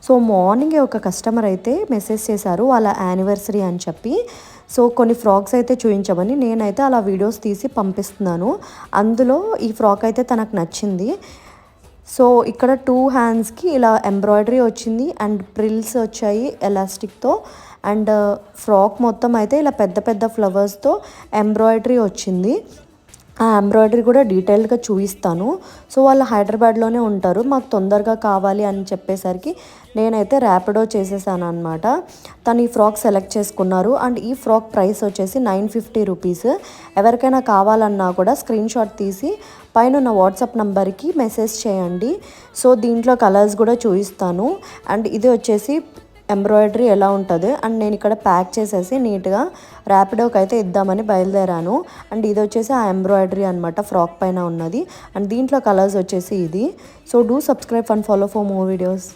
So మార్నింగే ఒక customer అయితే మెసేజ్ చేశారు వాళ్ళ యానివర్సరీ అని చెప్పి. సో కొన్ని ఫ్రాక్స్ అయితే చూపించమని నేనైతే అలా వీడియోస్ తీసి పంపిస్తున్నాను. అందులో ఈ ఫ్రాక్ అయితే తనకు నచ్చింది. సో ఇక్కడ 2 హ్యాండ్స్కి ఇలా ఎంబ్రాయిడరీ వచ్చింది అండ్ ప్రిల్స్ వచ్చాయి ఎలాస్టిక్తో. అండ్ ఫ్రాక్ మొత్తం అయితే ఇలా పెద్ద పెద్ద ఫ్లవర్స్తో ఎంబ్రాయిడరీ వచ్చింది. ఆ ఎంబ్రాయిడరీ కూడా డీటెయిల్డ్గా చూపిస్తాను. సో వాళ్ళు హైదరాబాద్లోనే ఉంటారు. మాకు తొందరగా కావాలి అని చెప్పేసరికి నేనైతే ర్యాపిడో చేసేసాను అనమాట. తను ఈ ఫ్రాక్ సెలెక్ట్ చేసుకున్నారు. అండ్ ఈ ఫ్రాక్ ప్రైస్ వచ్చేసి 950 రూపీస్. ఎవరికైనా కావాలన్నా కూడా స్క్రీన్ షాట్ తీసి పైన ఉన్న వాట్సాప్ నెంబర్కి మెసేజ్ చేయండి. సో దీంట్లో కలర్స్ కూడా చూపిస్తాను. అండ్ ఇది వచ్చేసి ఎంబ్రాయిడరీ ఎలా ఉంటుంది అండ్ నేను ఇక్కడ ప్యాక్ చేసేసి నీట్గా ర్యాపిడోకి అయితే ఇద్దామని బయలుదేరాను. అండ్ ఇది వచ్చేసి ఆ ఎంబ్రాయిడరీ అనమాట ఫ్రాక్ పైన ఉన్నది. అండ్ దీంట్లో కలర్స్ వచ్చేసి ఇది. So do subscribe and follow for more videos.